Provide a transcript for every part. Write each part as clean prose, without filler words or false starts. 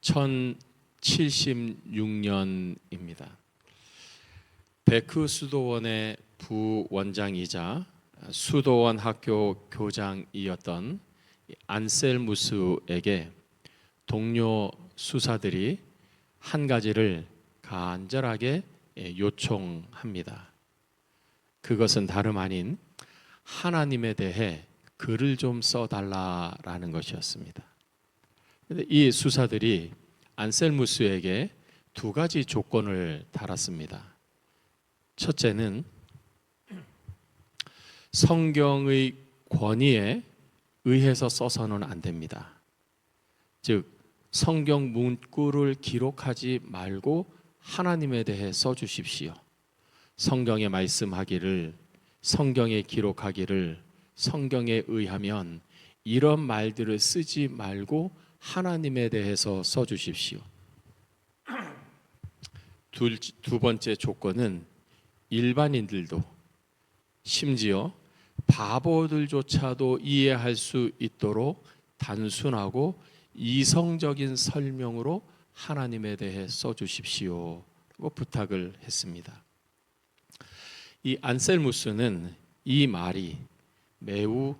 2076년입니다. 베크 수도원의 부원장이자 수도원 학교 교장이었던 안셀무스에게 동료 수사들이 한 가지를 간절하게 요청합니다. 그것은 다름 아닌 하나님에 대해 글을 좀 써달라라는 것이었습니다. 이 수사들이 안셀무스에게 두 가지 조건을 달았습니다. 첫째는 성경의 권위에 의해서 써서는 안 됩니다. 즉 성경 문구를 기록하지 말고 하나님에 대해 써주십시오. 성경에 말씀하기를, 성경에 기록하기를, 성경에 의하면 이런 말들을 쓰지 말고 하나님에 대해서 써주십시오. 두 번째 조건은 일반인들도 심지어 바보들조차도 이해할 수 있도록 단순하고 이성적인 설명으로 하나님에 대해 써주십시오 라고 부탁을 했습니다. 이 안셀무스는 이 말이 매우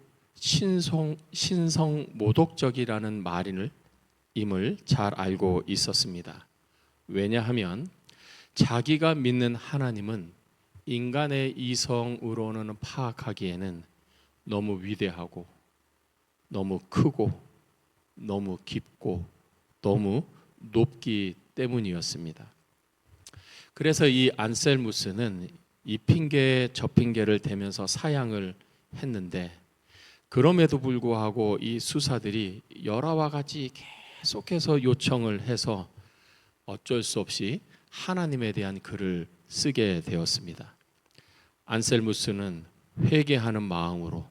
신성모독적이라는 말임을 잘 알고 있었습니다. 왜냐하면 자기가 믿는 하나님은 인간의 이성으로는 파악하기에는 너무 위대하고 너무 크고 너무 깊고 너무 높기 때문이었습니다. 그래서 이 안셀무스는 이 핑계 저 핑계를 대면서 사양을 했는데, 그럼에도 불구하고 이 수사들이 열화와 같이 계속해서 요청을 해서 어쩔 수 없이 하나님에 대한 글을 쓰게 되었습니다. 안셀무스는 회개하는 마음으로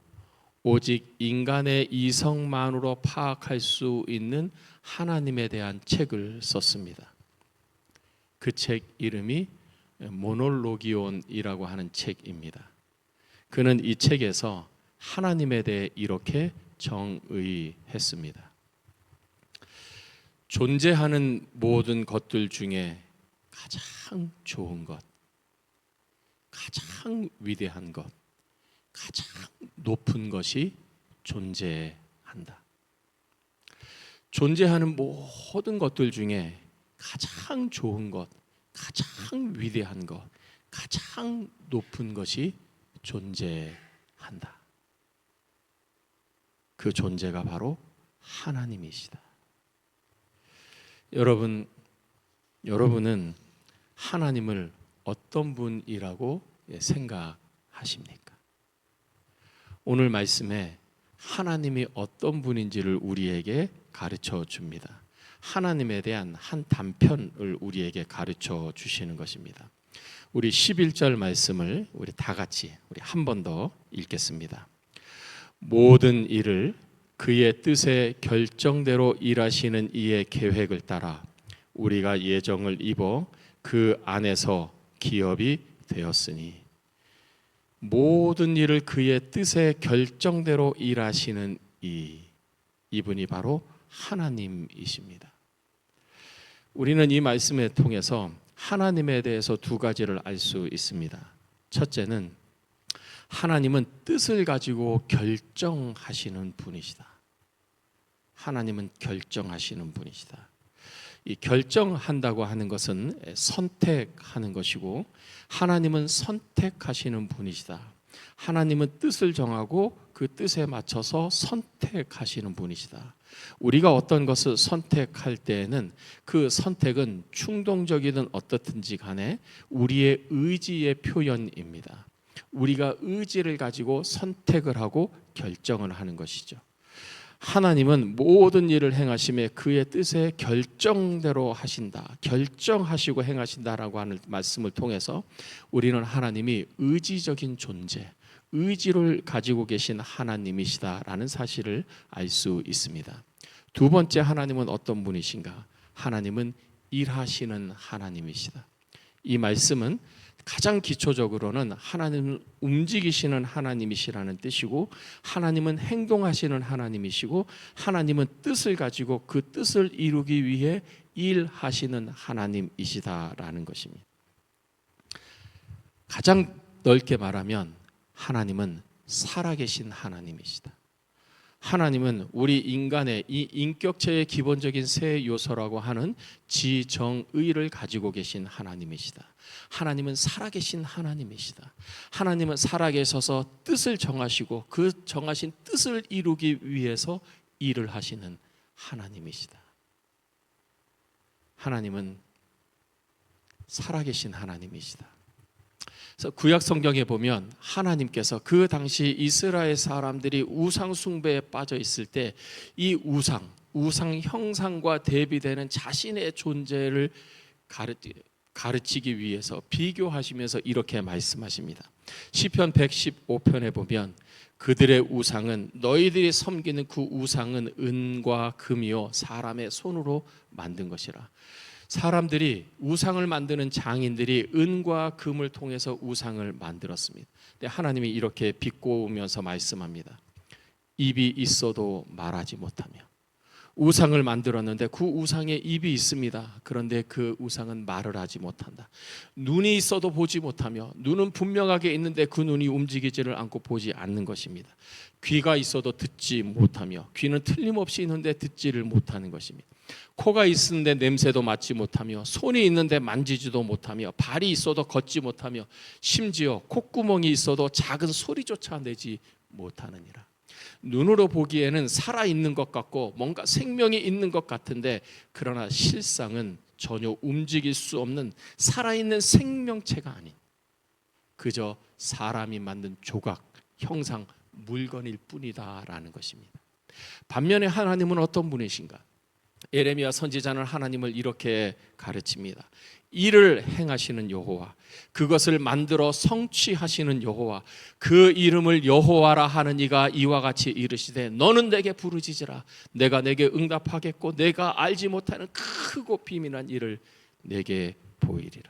오직 인간의 이성만으로 파악할 수 있는 하나님에 대한 책을 썼습니다. 그 책 이름이 모놀로기온이라고 하는 책입니다. 그는 이 책에서 하나님에 대해 이렇게 정의했습니다. 존재하는 모든 것들 중에 가장 좋은 것, 가장 위대한 것, 가장 높은 것이 존재한다. 존재하는 모든 것들 중에 가장 좋은 것, 가장 위대한 것, 가장 높은 것이 존재한다. 그 존재가 바로 하나님이시다. 여러분은 하나님을 어떤 분이라고 생각하십니까? 오늘 말씀에 하나님이 어떤 분인지를 우리에게 가르쳐 줍니다. 하나님에 대한 한 단편을 우리에게 가르쳐 주시는 것입니다. 우리 11절 말씀을 우리 다 같이 한 번 더 읽겠습니다. 모든 일을 그의 뜻의 결정대로 일하시는 이의 계획을 따라 우리가 예정을 입어 그 안에서 기업이 되었으니, 모든 일을 그의 뜻의 결정대로 일하시는 이분이 바로 하나님이십니다. 우리는 이 말씀을 통해서 하나님에 대해서 두 가지를 알 수 있습니다. 첫째는 하나님은 뜻을 가지고 결정하시는 분이시다. 하나님은 결정하시는 분이시다. 이 결정한다고 하는 것은 선택하는 것이고, 하나님은 선택하시는 분이시다. 하나님은 뜻을 정하고 그 뜻에 맞춰서 선택하시는 분이시다. 우리가 어떤 것을 선택할 때에는 그 선택은 충동적이든 어떻든지 간에 우리의 의지의 표현입니다. 우리가 의지를 가지고 선택을 하고 결정을 하는 것이죠. 하나님은 모든 일을 행하심에 그의 뜻의 결정대로 하신다, 결정하시고 행하신다라고 하는 말씀을 통해서 우리는 하나님이 의지적인 존재, 의지를 가지고 계신 하나님이시다라는 사실을 알 수 있습니다. 두 번째, 하나님은 어떤 분이신가? 하나님은 일하시는 하나님이시다. 이 말씀은 가장 기초적으로는 하나님은 움직이시는 하나님이시라는 뜻이고, 하나님은 행동하시는 하나님이시고, 하나님은 뜻을 가지고 그 뜻을 이루기 위해 일하시는 하나님이시다라는 것입니다. 가장 넓게 말하면 하나님은 살아계신 하나님이시다. 하나님은 우리 인간의 이 인격체의 기본적인 세 요소라고 하는 지정의를 가지고 계신 하나님이시다. 하나님은 살아계신 하나님이시다. 하나님은 살아계셔서 뜻을 정하시고 그 정하신 뜻을 이루기 위해서 일을 하시는 하나님이시다. 하나님은 살아계신 하나님이시다. 그래서 구약 성경에 보면 하나님께서 그 당시 이스라엘 사람들이 우상 숭배에 빠져 있을 때 이 우상 형상과 대비되는 자신의 존재를 가르치기 위해서 비교하시면서 이렇게 말씀하십니다. 시편 115편에 보면 그들의 우상은, 너희들이 섬기는 그 우상은 은과 금이요 사람의 손으로 만든 것이라. 사람들이 우상을 만드는 장인들이 은과 금을 통해서 우상을 만들었습니다. 근데 하나님이 이렇게 비꼬으면서 말씀합니다. 입이 있어도 말하지 못하며. 우상을 만들었는데 그 우상에 입이 있습니다. 그런데 그 우상은 말을 하지 못한다. 눈이 있어도 보지 못하며, 눈은 분명하게 있는데 그 눈이 움직이지를 않고 보지 않는 것입니다. 귀가 있어도 듣지 못하며, 귀는 틀림없이 있는데 듣지를 못하는 것입니다. 코가 있는데 냄새도 맡지 못하며, 손이 있는데 만지지도 못하며, 발이 있어도 걷지 못하며, 심지어 콧구멍이 있어도 작은 소리조차 내지 못하느니라. 눈으로 보기에는 살아있는 것 같고 뭔가 생명이 있는 것 같은데, 그러나 실상은 전혀 움직일 수 없는 살아있는 생명체가 아닌 그저 사람이 만든 조각, 형상, 물건일 뿐이다라는 것입니다. 반면에 하나님은 어떤 분이신가? 예레미야 선지자는 하나님을 이렇게 가르칩니다. 일을 행하시는 여호와, 그것을 만들어 성취하시는 여호와, 그 이름을 여호와라 하는 이가 이와 같이 이르시되 너는 내게 부르짖으라. 내가 내게 응답하겠고 내가 알지 못하는 크고 비밀한 일을 내게 보이리라.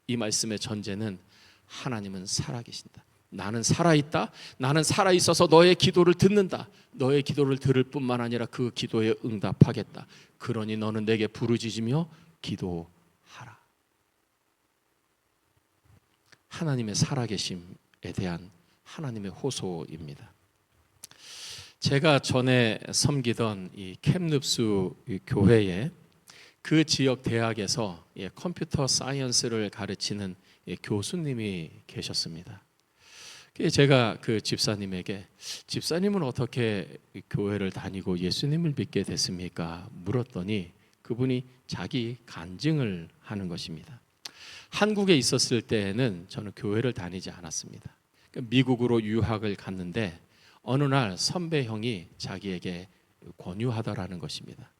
이 말씀의 전제는 하나님은 살아계신다. 나는 살아있다. 나는 살아있어서 너의 기도를 듣는다. 너의 기도를 들을 뿐만 아니라 그 기도에 응답하겠다. 그러니 너는 내게 부르짖으며 기도하라. 하나님의 살아계심에 대한 하나님의 호소입니다. 제가 전에 섬기던 이 캡릅스 교회에 그 지역 대학에서 컴퓨터 사이언스를 가르치는 교수님이 계셨습니다. 제가 그 집사님에게, 집사님은 어떻게 교회를 다니고 예수님을 믿게 됐습니까? 물었더니 그분이 자기 간증을 하는 것입니다. 한국에 있었을 때에는 저는 교회를 다니지 않았습니다. 미국으로 유학을 갔는데 어느 날 선배 형이 자기에게 권유하더라는 것입니다.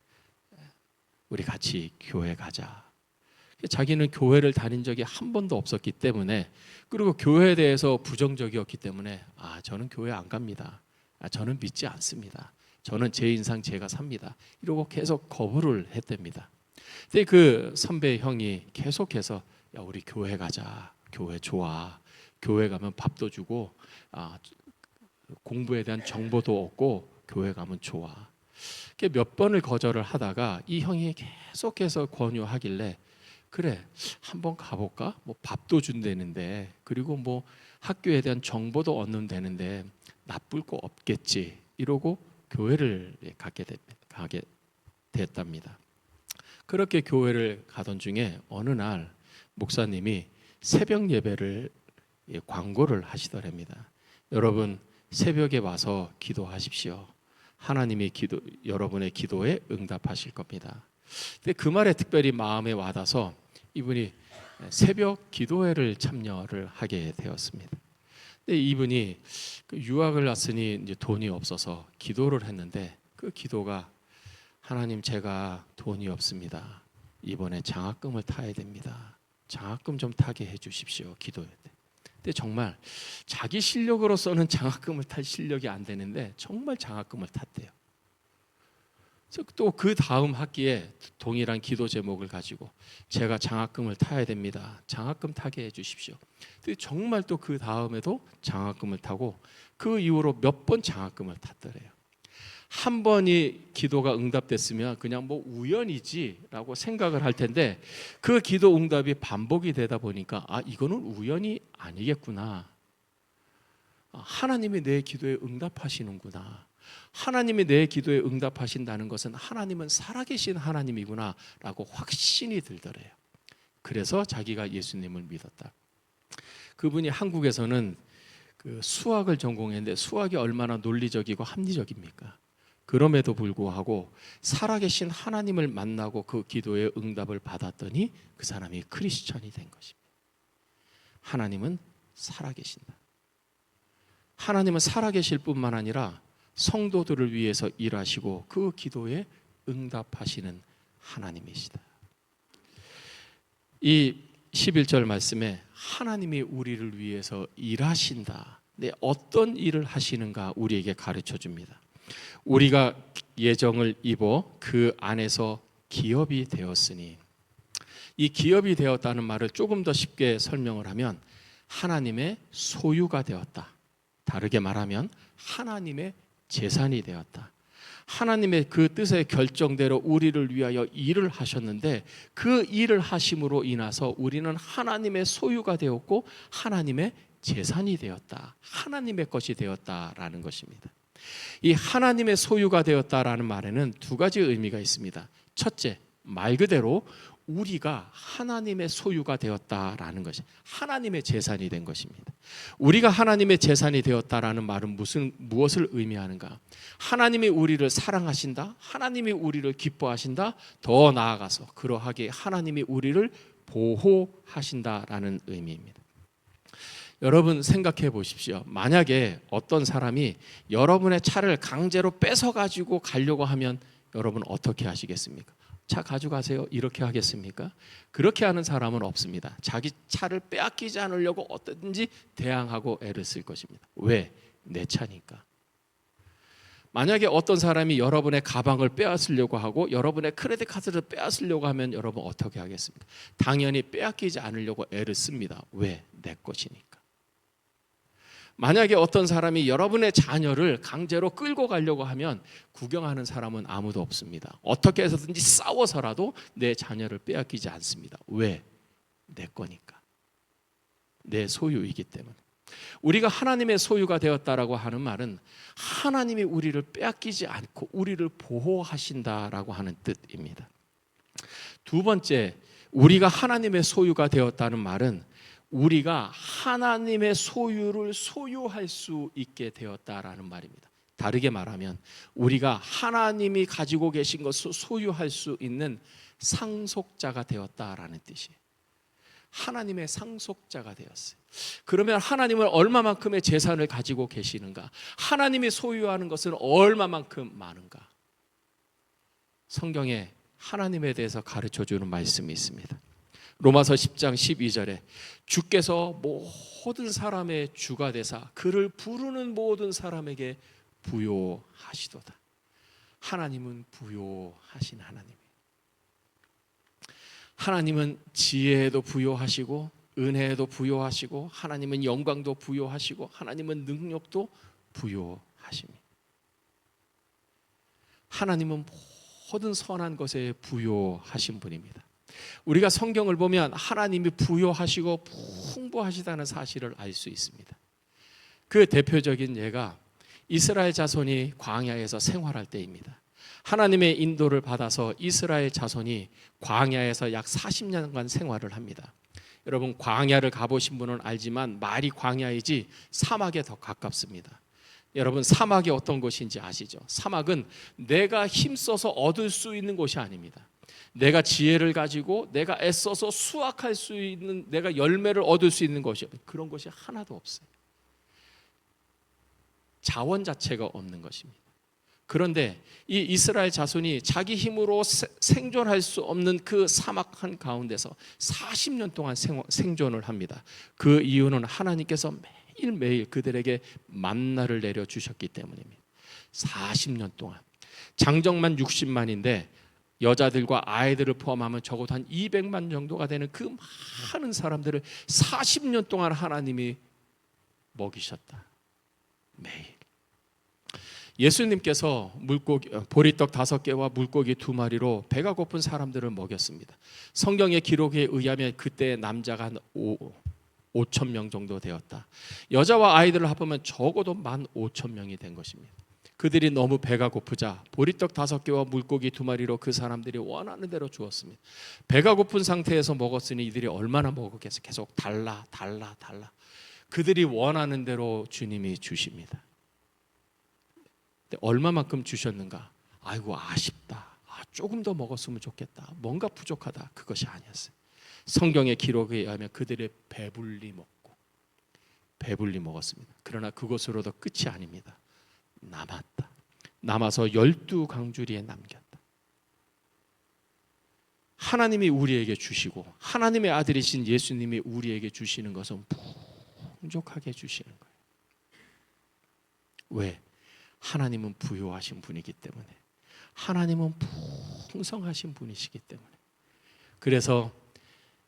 우리 같이 교회 가자. 자기는 교회를 다닌 적이 한 번도 없었기 때문에, 그리고 교회에 대해서 부정적이었기 때문에 저는 교회 안 갑니다. 저는 믿지 않습니다. 저는 제 인상 제가 삽니다. 이러고 계속 거부를 했답니다. 근데 그 선배 형이 계속해서 야, 우리 교회 가자. 교회 좋아. 교회 가면 밥도 주고 공부에 대한 정보도 얻고 교회 가면 좋아. 몇 번을 거절을 하다가 이 형이 계속해서 권유하길래 그래, 한번 가볼까? 뭐 밥도 준다는데, 그리고 뭐 학교에 대한 정보도 얻는다는데 나쁠 거 없겠지. 이러고 교회를 가게 됐답니다. 그렇게 교회를 가던 중에 어느 날 목사님이 새벽 예배를 광고를 하시더랍니다. 여러분 새벽에 와서 기도하십시오. 하나님이 여러분의 기도에 응답하실 겁니다. 근데 그 말에 특별히 마음에 와닿아서 이분이 새벽 기도회를 참여를 하게 되었습니다. 근데 이분이 유학을 왔으니 이제 돈이 없어서 기도를 했는데 그 기도가 하나님, 제가 돈이 없습니다. 이번에 장학금을 타야 됩니다. 장학금 좀 타게 해주십시오. 기도회 때. 근데 정말 자기 실력으로서는 장학금을 탈 실력이 안 되는데 정말 장학금을 탔대요. 또 그 다음 학기에 동일한 기도 제목을 가지고 제가 장학금을 타야 됩니다. 장학금 타게 해주십시오. 근데 정말 또 그 다음에도 장학금을 타고 그 이후로 몇 번 장학금을 탔더래요. 한 번이 기도가 응답됐으면 그냥 뭐 우연이지라고 생각을 할 텐데 그 기도 응답이 반복이 되다 보니까 이거는 우연이 아니겠구나. 하나님이 내 기도에 응답하시는구나. 하나님이 내 기도에 응답하신다는 것은 하나님은 살아계신 하나님이구나 라고 확신이 들더래요. 그래서 자기가 예수님을 믿었다. 그분이 한국에서는 그 수학을 전공했는데 수학이 얼마나 논리적이고 합리적입니까? 그럼에도 불구하고 살아계신 하나님을 만나고 그 기도의 응답을 받았더니 그 사람이 크리스천이 된 것입니다. 하나님은 살아계신다. 하나님은 살아계실 뿐만 아니라 성도들을 위해서 일하시고 그 기도에 응답하시는 하나님이시다. 이 11절 말씀에 하나님이 우리를 위해서 일하신다. 네, 어떤 일을 하시는가 우리에게 가르쳐 줍니다. 우리가 예정을 입어 그 안에서 기업이 되었으니, 이 기업이 되었다는 말을 조금 더 쉽게 설명을 하면 하나님의 소유가 되었다. 다르게 말하면 하나님의 재산이 되었다. 하나님의 그 뜻의 결정대로 우리를 위하여 일을 하셨는데 그 일을 하심으로 인해서 우리는 하나님의 소유가 되었고 하나님의 재산이 되었다. 하나님의 것이 되었다라는 것입니다. 이 하나님의 소유가 되었다라는 말에는 두 가지 의미가 있습니다. 첫째, 말 그대로 우리가 하나님의 소유가 되었다라는 것이 하나님의 재산이 된 것입니다. 우리가 하나님의 재산이 되었다라는 말은 무엇을 의미하는가? 하나님이 우리를 사랑하신다. 하나님이 우리를 기뻐하신다. 더 나아가서 그러하게 하나님이 우리를 보호하신다라는 의미입니다. 여러분 생각해 보십시오. 만약에 어떤 사람이 여러분의 차를 강제로 뺏어 가지고 가려고 하면 여러분 어떻게 하시겠습니까? 차 가져가세요. 이렇게 하겠습니까? 그렇게 하는 사람은 없습니다. 자기 차를 빼앗기지 않으려고 어떻든지 대항하고 애를 쓸 것입니다. 왜? 내 차니까. 만약에 어떤 사람이 여러분의 가방을 빼앗으려고 하고 여러분의 크레딧 카드를 빼앗으려고 하면 여러분 어떻게 하겠습니까? 당연히 빼앗기지 않으려고 애를 씁니다. 왜? 내 것이니까. 만약에 어떤 사람이 여러분의 자녀를 강제로 끌고 가려고 하면 구경하는 사람은 아무도 없습니다. 어떻게 해서든지 싸워서라도 내 자녀를 빼앗기지 않습니다. 왜? 내 거니까. 내 소유이기 때문에. 우리가 하나님의 소유가 되었다라고 하는 말은 하나님이 우리를 빼앗기지 않고 우리를 보호하신다라고 하는 뜻입니다. 두 번째, 우리가 하나님의 소유가 되었다는 말은 우리가 하나님의 소유를 소유할 수 있게 되었다라는 말입니다. 다르게 말하면 우리가 하나님이 가지고 계신 것을 소유할 수 있는 상속자가 되었다라는 뜻이에요. 하나님의 상속자가 되었어요. 그러면 하나님은 얼마만큼의 재산을 가지고 계시는가? 하나님이 소유하는 것은 얼마만큼 많은가? 성경에 하나님에 대해서 가르쳐주는 말씀이 있습니다. 로마서 10장 12절에 주께서 모든 사람의 주가 되사 그를 부르는 모든 사람에게 부요하시도다. 하나님은 부요하신 하나님이에요. 하나님은 지혜에도 부요하시고 은혜에도 부요하시고 하나님은 영광도 부요하시고 하나님은 능력도 부요하십니다. 하나님은 모든 선한 것에 부요하신 분입니다. 우리가 성경을 보면 하나님이 부요하시고 풍부하시다는 사실을 알 수 있습니다. 그 대표적인 예가 이스라엘 자손이 광야에서 생활할 때입니다. 하나님의 인도를 받아서 이스라엘 자손이 광야에서 약 40년간 생활을 합니다. 여러분 광야를 가보신 분은 알지만 말이 광야이지 사막에 더 가깝습니다. 여러분 사막이 어떤 곳인지 아시죠? 사막은 내가 힘써서 얻을 수 있는 곳이 아닙니다. 내가 지혜를 가지고 내가 애써서 수확할 수 있는 내가 열매를 얻을 수 있는 것이 그런 것이 하나도 없어요. 자원 자체가 없는 것입니다. 그런데 이 이스라엘 자손이 자기 힘으로 생존할 수 없는 그 사막 한 가운데서 40년 동안 생존을 합니다. 그 이유는 하나님께서 매일매일 그들에게 만나를 내려주셨기 때문입니다. 40년 동안 장정만 60만인데 여자들과 아이들을 포함하면 적어도 한 200만 정도가 되는 그 많은 사람들을 40년 동안 하나님이 먹이셨다. 매일. 예수님께서 보리떡 5개와 물고기 2마리로 배가 고픈 사람들을 먹였습니다. 성경의 기록에 의하면 그때 남자가 한 5천 명 정도 되었다. 여자와 아이들을 합하면 적어도 15,000명이 된 것입니다. 그들이 너무 배가 고프자 보리떡 5개와 물고기 2마리로 그 사람들이 원하는 대로 주었습니다. 배가 고픈 상태에서 먹었으니 이들이 얼마나 먹었겠어. 계속 달라. 그들이 원하는 대로 주님이 주십니다. 근데 얼마만큼 주셨는가? 아이고 아쉽다. 조금 더 먹었으면 좋겠다. 뭔가 부족하다. 그것이 아니었어요. 성경의 기록에 의하면 그들의 배불리 먹었습니다. 그러나 그것으로도 끝이 아닙니다. 남아서 12강주리에 남겼다. 하나님이 우리에게 주시고 하나님의 아들이신 예수님이 우리에게 주시는 것은 풍족하게 주시는 거예요. 왜? 하나님은 부요하신 분이기 때문에, 하나님은 풍성하신 분이시기 때문에. 그래서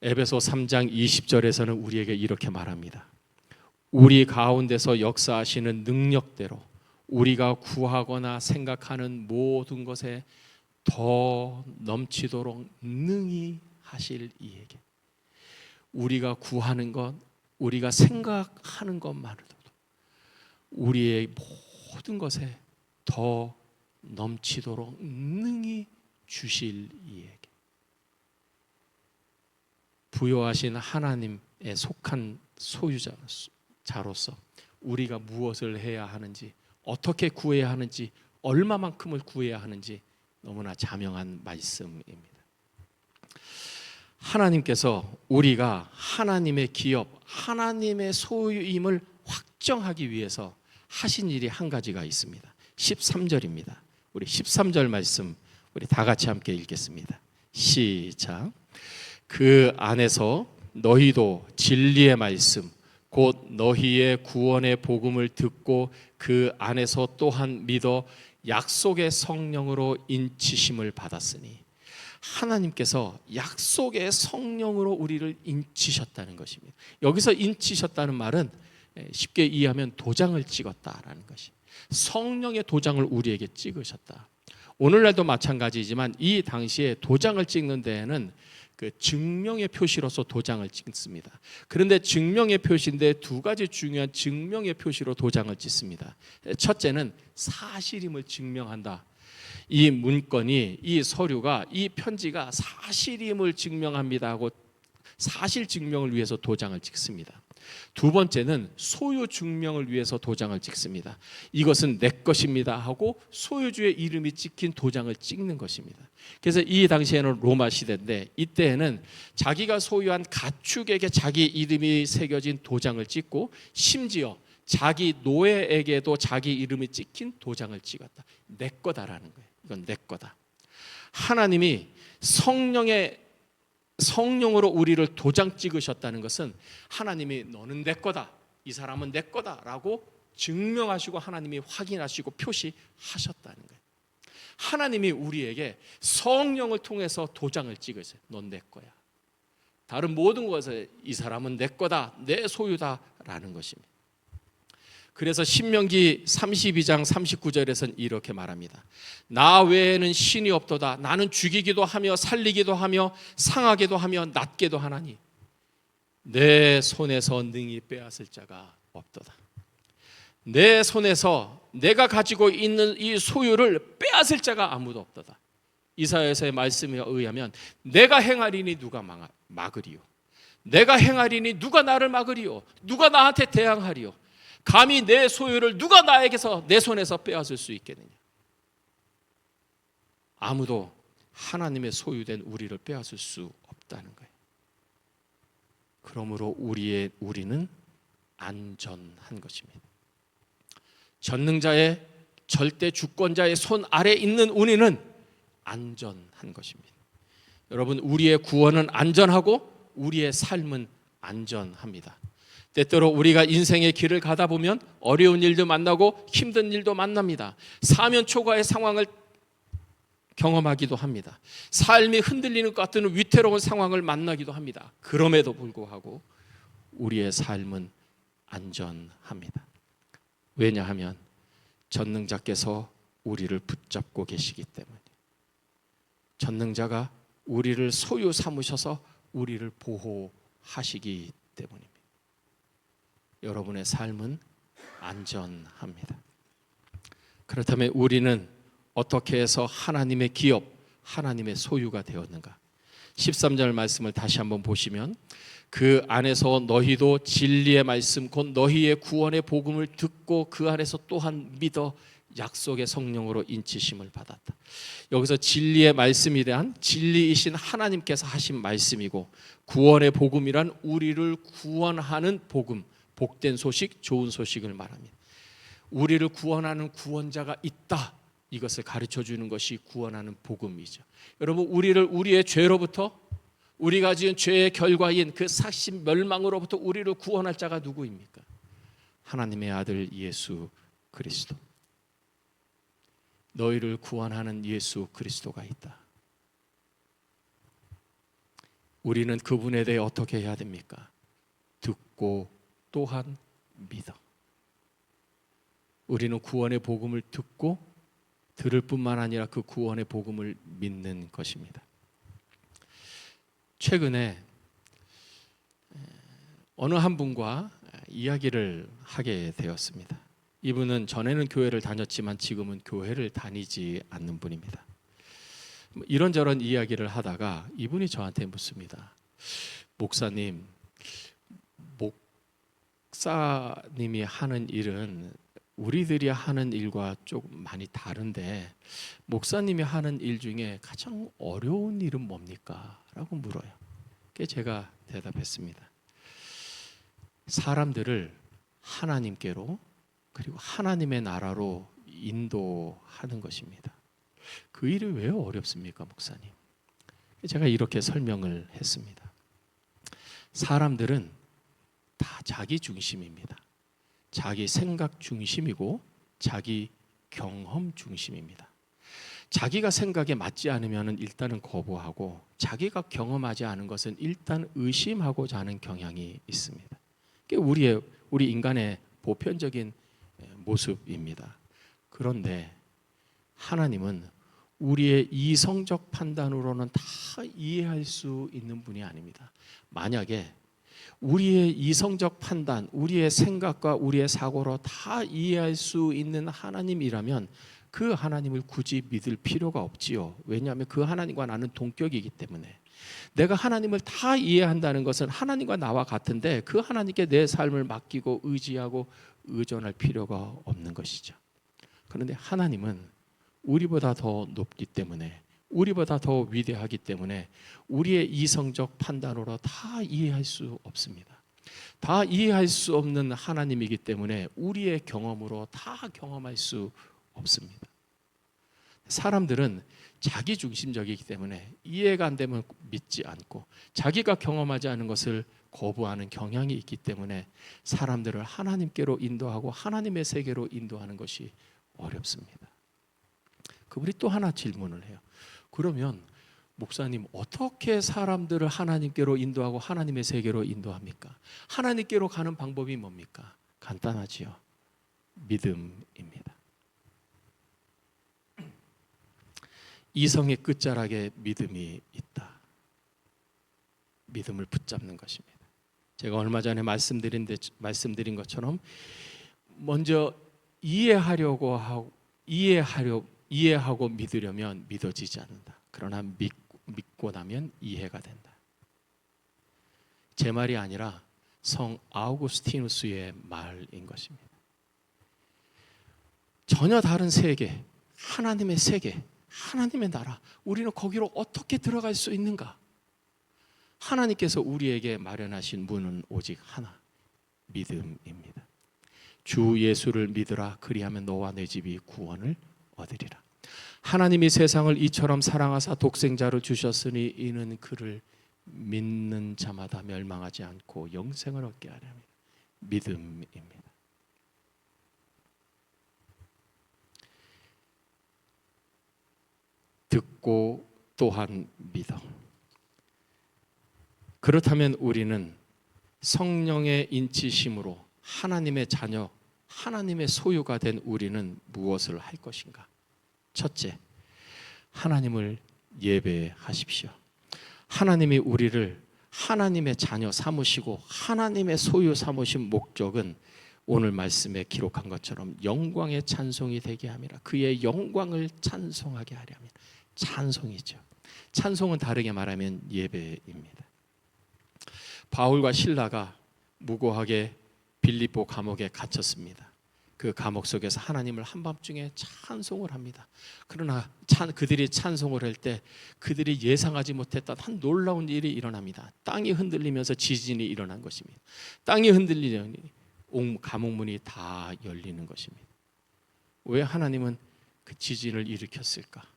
에베소 3장 20절에서는 우리에게 이렇게 말합니다. 우리 가운데서 역사하시는 능력대로 우리가 구하거나 생각하는 모든 것에 더 넘치도록 능히 하실 이에게. 우리가 구하는 것, 우리가 생각하는 것만으로도 우리의 모든 것에 더 넘치도록 능히 주실 이에게. 부요하신 하나님에 속한 소유자로서 우리가 무엇을 해야 하는지, 어떻게 구해야 하는지, 얼마만큼을 구해야 하는지 너무나 자명한 말씀입니다. 하나님께서 우리가 하나님의 기업, 하나님의 소유임을 확정하기 위해서 하신 일이 한 가지가 있습니다. 13절입니다. 우리 13절 말씀 우리 다 같이 함께 읽겠습니다. 시작. 그 안에서 너희도 진리의 말씀 곧 너희의 구원의 복음을 듣고 그 안에서 또한 믿어 약속의 성령으로 인치심을 받았으니, 하나님께서 약속의 성령으로 우리를 인치셨다는 것입니다. 여기서 인치셨다는 말은 쉽게 이해하면 도장을 찍었다라는 것이, 성령의 도장을 우리에게 찍으셨다. 오늘날도 마찬가지지만 이 당시에 도장을 찍는 데에는 그 증명의 표시로서 도장을 찍습니다. 그런데 증명의 표시인데 두 가지 중요한 증명의 표시로 도장을 찍습니다. 첫째는 사실임을 증명한다. 이 문건이, 이 서류가, 이 편지가 사실임을 증명합니다 하고 사실 증명을 위해서 도장을 찍습니다. 두 번째는 소유 증명을 위해서 도장을 찍습니다. 이것은 내 것입니다 하고 소유주의 이름이 찍힌 도장을 찍는 것입니다. 그래서 이 당시에는 로마 시대인데, 이때에는 자기가 소유한 가축에게 자기 이름이 새겨진 도장을 찍고 심지어 자기 노예에게도 자기 이름이 찍힌 도장을 찍었다. 내 거다라는 거예요. 이건 내 거다. 하나님이 성령으로 우리를 도장 찍으셨다는 것은 하나님이 너는 내 거다, 이 사람은 내 거다라고 증명하시고 하나님이 확인하시고 표시하셨다는 거예요. 하나님이 우리에게 성령을 통해서 도장을 찍으세요. 넌 내 거야. 다른 모든 것에 이 사람은 내 거다, 내 소유다라는 것입니다. 그래서 신명기 32장 39절에서는 이렇게 말합니다. 나 외에는 신이 없도다. 나는 죽이기도 하며 살리기도 하며 상하게도 하며 낫게도 하나니 내 손에서 능히 빼앗을 자가 없도다. 내 손에서 내가 가지고 있는 이 소유를 빼앗을 자가 아무도 없도다. 이사야서의 말씀에 의하면 내가 행하리니 누가 막으리요? 내가 행하리니 누가 나를 막으리요? 누가 나한테 대항하리요? 감히 내 소유를 누가 나에게서, 내 손에서 빼앗을 수 있겠느냐? 아무도 하나님의 소유된 우리를 빼앗을 수 없다는 거예요. 그러므로 우리는 안전한 것입니다. 전능자의, 절대 주권자의 손 아래 있는 우리는 안전한 것입니다. 여러분, 우리의 구원은 안전하고 우리의 삶은 안전합니다. 때때로 우리가 인생의 길을 가다 보면 어려운 일도 만나고 힘든 일도 만납니다. 사면 초과의 상황을 경험하기도 합니다. 삶이 흔들리는 것 같은 위태로운 상황을 만나기도 합니다. 그럼에도 불구하고 우리의 삶은 안전합니다. 왜냐하면 전능자께서 우리를 붙잡고 계시기 때문에, 전능자가 우리를 소유 삼으셔서 우리를 보호하시기 때문입니다. 여러분의 삶은 안전합니다. 그렇다면 우리는 어떻게 해서 하나님의 기업, 하나님의 소유가 되었는가? 13절 말씀을 다시 한번 보시면, 그 안에서 너희도 진리의 말씀 곧 너희의 구원의 복음을 듣고 그 안에서 또한 믿어 약속의 성령으로 인치심을 받았다. 여기서 진리의 말씀에 대한 진리이신 하나님께서 하신 말씀이고, 구원의 복음이란 우리를 구원하는 복음, 복된 소식, 좋은 소식을 말합니다. 우리를 구원하는 구원자가 있다, 이것을 가르쳐 주는 것이 구원하는 복음이죠. 여러분, 우리를 우리의 죄로부터, 우리가 지은 죄의 결과인 그 사심 멸망으로부터 우리를 구원할 자가 누구입니까? 하나님의 아들 예수 그리스도. 너희를 구원하는 예수 그리스도가 있다. 우리는 그분에 대해 어떻게 해야 됩니까? 듣고 또한 믿어. 우리는 구원의 복음을 듣고 들을 뿐만 아니라 그 구원의 복음을 믿는 것입니다. 최근에 어느 한 분과 이야기를 하게 되었습니다. 이분은 전에는 교회를 다녔지만 지금은 교회를 다니지 않는 분입니다. 이런저런 이야기를 하다가 이분이 저한테 묻습니다. 목사님, 목사님이 하는 일은 우리들이 하는 일과 조금 많이 다른데 목사님이 하는 일 중에 가장 어려운 일은 뭡니까? 라고 물어요. 그게 제가 대답했습니다. 사람들을 하나님께로 그리고 하나님의 나라로 인도하는 것입니다. 그 일이 왜 어렵습니까, 목사님? 제가 이렇게 설명을 했습니다. 사람들은 다 자기 중심입니다. 자기 생각 중심이고 자기 경험 중심입니다. 자기가 생각에 맞지 않으면 일단은 거부하고, 자기가 경험하지 않은 것은 일단 의심하고자 하는 경향이 있습니다. 그게 우리 인간의 보편적인 모습입니다. 그런데 하나님은 우리의 이성적 판단으로는 다 이해할 수 있는 분이 아닙니다. 만약에 우리의 이성적 판단, 우리의 생각과 우리의 사고로 다 이해할 수 있는 하나님이라면 그 하나님을 굳이 믿을 필요가 없지요. 왜냐하면 그 하나님과 나는 동격이기 때문에. 내가 하나님을 다 이해한다는 것은 하나님과 나와 같은데 그 하나님께 내 삶을 맡기고 의지하고 의존할 필요가 없는 것이죠. 그런데 하나님은 우리보다 더 높기 때문에, 우리보다 더 위대하기 때문에 우리의 이성적 판단으로 다 이해할 수 없습니다. 다 이해할 수 없는 하나님이기 때문에 우리의 경험으로 다 경험할 수 없습니다. 사람들은 자기 중심적이기 때문에 이해가 안 되면 믿지 않고, 자기가 경험하지 않은 것을 거부하는 경향이 있기 때문에 사람들을 하나님께로 인도하고 하나님의 세계로 인도하는 것이 어렵습니다. 그분이 또 하나 질문을 해요. 그러면 목사님, 어떻게 사람들을 하나님께로 인도하고 하나님의 세계로 인도합니까? 하나님께로 가는 방법이 뭡니까? 간단하지요. 믿음입니다. 이성의 끝자락에 믿음이 있다. 믿음을 붙잡는 것입니다. 제가 얼마 전에 말씀드린 것처럼 먼저 이해하고 믿으려면 믿어지지 않는다. 그러나 믿고 나면 이해가 된다. 제 말이 아니라 성 아우구스티누스의 말인 것입니다. 전혀 다른 세계, 하나님의 세계, 하나님의 나라, 우리는 거기로 어떻게 들어갈 수 있는가? 하나님께서 우리에게 마련하신 문은 오직 하나, 믿음입니다. 주 예수를 믿으라, 그리하면 너와 내 집이 구원을 얻으리라. 하나님이 세상을 이처럼 사랑하사 독생자를 주셨으니 이는 그를 믿는 자마다 멸망하지 않고 영생을 얻게 하려 합니다. 믿음입니다. 듣고 또한 믿어. 그렇다면 우리는 성령의 인치심으로 하나님의 자녀, 하나님의 소유가 된 우리는 무엇을 할 것인가? 첫째, 하나님을 예배하십시오. 하나님이 우리를 하나님의 자녀 삼으시고 하나님의 소유 삼으신 목적은 오늘 말씀에 기록한 것처럼 영광의 찬송이 되게 함이라. 그의 영광을 찬송하게 하려 함이라. 찬송이죠. 찬송은 다르게 말하면 예배입니다. 바울과 실라가 무고하게 빌립보 감옥에 갇혔습니다. 그 감옥 속에서 하나님을 한밤중에 찬송을 합니다. 그러나 그들이 찬송을 할 때 그들이 예상하지 못했던 한 놀라운 일이 일어납니다. 땅이 흔들리면서 지진이 일어난 것입니다. 땅이 흔들리니 온 감옥문이 다 열리는 것입니다. 왜 하나님은 그 지진을 일으켰을까?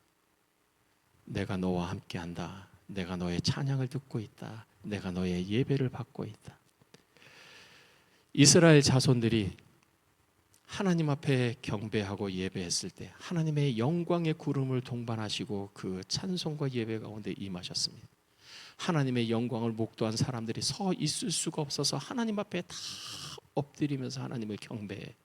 내가 너와 함께한다. 내가 너의 찬양을 듣고 있다. 내가 너의 예배를 받고 있다. 이스라엘 자손들이 하나님 앞에 경배하고 예배했을 때 하나님의 영광의 구름을 동반하시고 그 찬송과 예배 가운데 임하셨습니다. 하나님의 영광을 목도한 사람들이 서 있을 수가 없어서 하나님 앞에 다 엎드리면서 하나님을 경배합니다.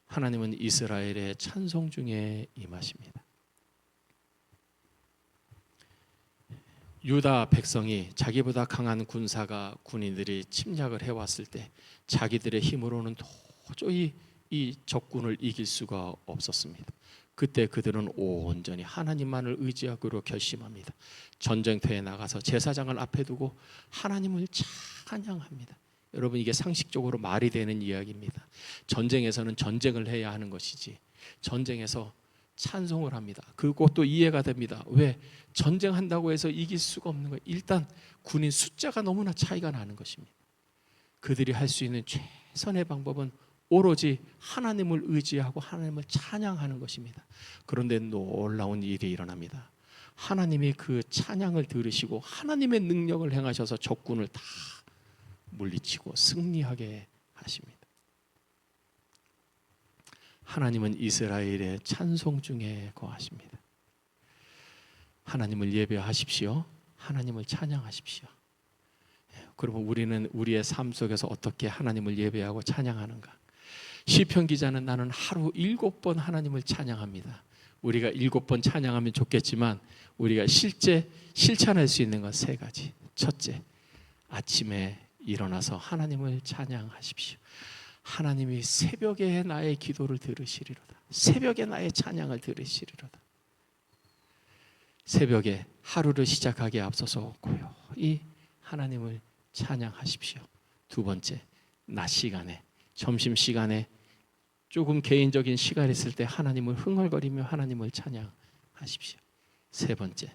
하나님은 이스라엘의 찬송 중에 임하십니다. 유다 백성이 자기보다 강한 군인들이 침략을 해왔을 때 자기들의 힘으로는 도저히 이 적군을 이길 수가 없었습니다. 그때 그들은 온전히 하나님만을 의지하기로 결심합니다. 전쟁터에 나가서 제사장을 앞에 두고 하나님을 찬양합니다. 여러분, 이게 상식적으로 말이 되는 이야기입니다. 전쟁에서는 전쟁을 해야 하는 것이지 전쟁에서 찬송을 합니다. 그것도 이해가 됩니다. 왜? 전쟁한다고 해서 이길 수가 없는 거예요. 일단 군인 숫자가 너무나 차이가 나는 것입니다. 그들이 할 수 있는 최선의 방법은 오로지 하나님을 의지하고 하나님을 찬양하는 것입니다. 그런데 놀라운 일이 일어납니다. 하나님이 그 찬양을 들으시고 하나님의 능력을 행하셔서 적군을 다 물리치고 승리하게 하십니다. 하나님은 이스라엘의 찬송 중에 거하십니다. 하나님을 예배하십시오. 하나님을 찬양하십시오. 그러면 우리는 우리의 삶 속에서 어떻게 하나님을 예배하고 찬양하는가? 시편 기자는 나는 하루 7번 하나님을 찬양합니다. 우리가 7번 찬양하면 좋겠지만 우리가 실제 실천할 수 있는 건 3가지. 첫째, 아침에 일어나서 하나님을 찬양하십시오. 하나님이 새벽에 나의 기도를 들으시리로다. 새벽에 나의 찬양을 들으시리로다. 새벽에 하루를 시작하기에 앞서서 고요히 하나님을 찬양하십시오. 두 번째, 낮 시간에, 점심시간에 조금 개인적인 시간이 있을 때 하나님을 흥얼거리며 하나님을 찬양하십시오. 세 번째,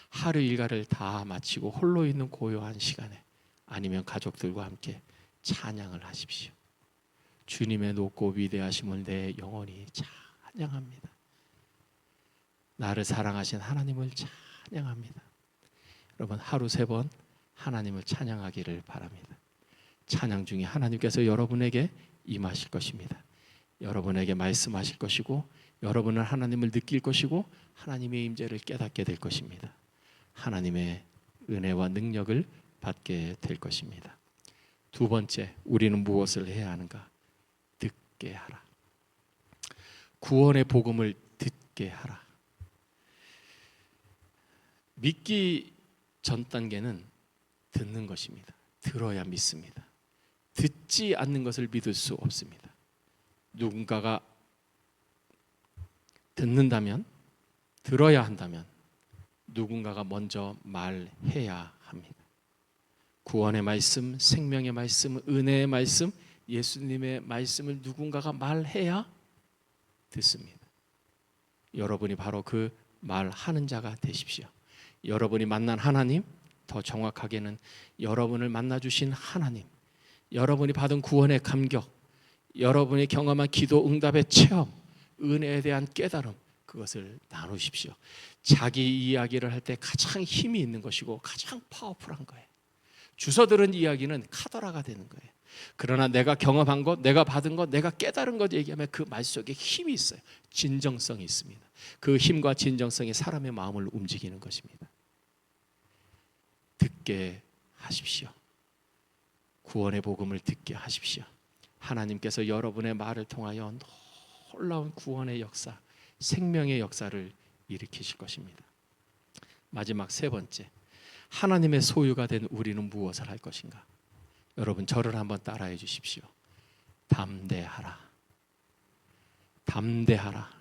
하루 일과를 다 마치고 홀로 있는 고요한 시간에 아니면 가족들과 함께 찬양을 하십시오. 주님의 높고 위대하심을 내 영혼이 찬양합니다. 나를 사랑하신 하나님을 찬양합니다. 여러분, 하루 3번 하나님을 찬양하기를 바랍니다. 찬양 중에 하나님께서 여러분에게 임하실 것입니다. 여러분에게 말씀하실 것이고 여러분은 하나님을 느낄 것이고 하나님의 임재를 깨닫게 될 것입니다. 하나님의 은혜와 능력을 받게 될 것입니다. 두 번째, 우리는 무엇을 해야 하는가? 듣게 하라. 구원의 복음을 듣게 하라. 믿기 전 단계는 듣는 것입니다. 들어야 믿습니다. 듣지 않는 것을 믿을 수 없습니다. 누군가가 듣는다면, 들어야 한다면 누군가가 먼저 말해야 합니다. 구원의 말씀, 생명의 말씀, 은혜의 말씀, 예수님의 말씀을 누군가가 말해야 듣습니다. 여러분이 바로 그 말하는 자가 되십시오. 여러분이 만난 하나님, 더 정확하게는 여러분을 만나주신 하나님, 여러분이 받은 구원의 감격, 여러분이 경험한 기도 응답의 체험, 은혜에 대한 깨달음, 그것을 나누십시오. 자기 이야기를 할 때 가장 힘이 있는 것이고 가장 파워풀한 거예요. 주워 들은 이야기는 카더라가 되는 거예요. 그러나 내가 경험한 것, 내가 받은 것, 내가 깨달은 것 얘기하면 그 말 속에 힘이 있어요. 진정성이 있습니다. 그 힘과 진정성이 사람의 마음을 움직이는 것입니다. 듣게 하십시오. 구원의 복음을 듣게 하십시오. 하나님께서 여러분의 말을 통하여 놀라운 구원의 역사, 생명의 역사를 일으키실 것입니다. 마지막 세 번째, 하나님의 소유가 된 우리는 무엇을 할 것인가? 여러분 저를 한번 따라해 주십시오. 담대하라. 담대하라.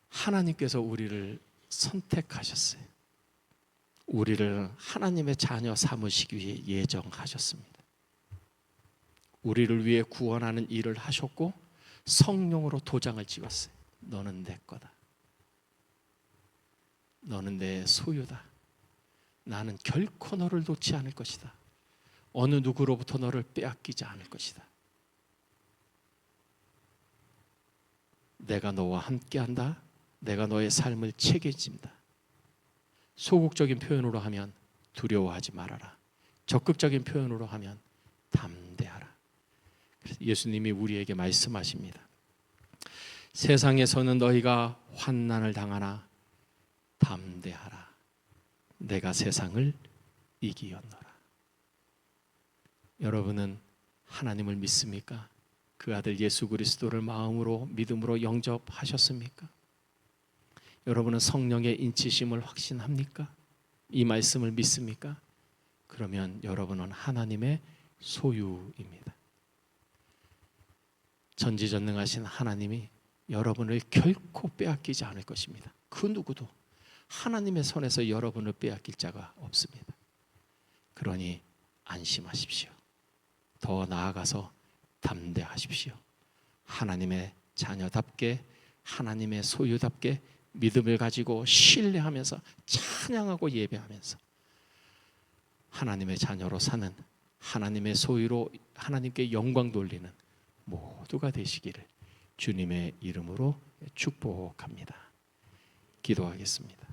하나님께서 우리를 선택하셨어요. 우리를 하나님의 자녀 삼으시기 위해 예정하셨습니다. 우리를 위해 구원하는 일을 하셨고 성령으로 도장을 찍었어요. 너는 내 거다. 너는 내 소유다. 나는 결코 너를 놓지 않을 것이다. 어느 누구로부터 너를 빼앗기지 않을 것이다. 내가 너와 함께한다. 내가 너의 삶을 책임진다. 소극적인 표현으로 하면 두려워하지 말아라. 적극적인 표현으로 하면 담대하라. 그래서 예수님이 우리에게 말씀하십니다. 세상에서는 너희가 환난을 당하나 담대하라. 내가 세상을 이기었노라. 여러분은 하나님을 믿습니까? 그 아들 예수 그리스도를 마음으로 믿음으로 영접하셨습니까? 여러분은 성령의 인치심을 확신합니까? 이 말씀을 믿습니까? 그러면 여러분은 하나님의 소유입니다. 전지전능하신 하나님이 여러분을 결코 빼앗기지 않을 것입니다. 그 누구도 하나님의 손에서 여러분을 빼앗길 자가 없습니다. 그러니 안심하십시오. 더 나아가서 담대하십시오. 하나님의 자녀답게, 하나님의 소유답게 믿음을 가지고 신뢰하면서 찬양하고 예배하면서 하나님의 자녀로 사는, 하나님의 소유로 하나님께 영광 돌리는 모두가 되시기를 주님의 이름으로 축복합니다. 기도하겠습니다.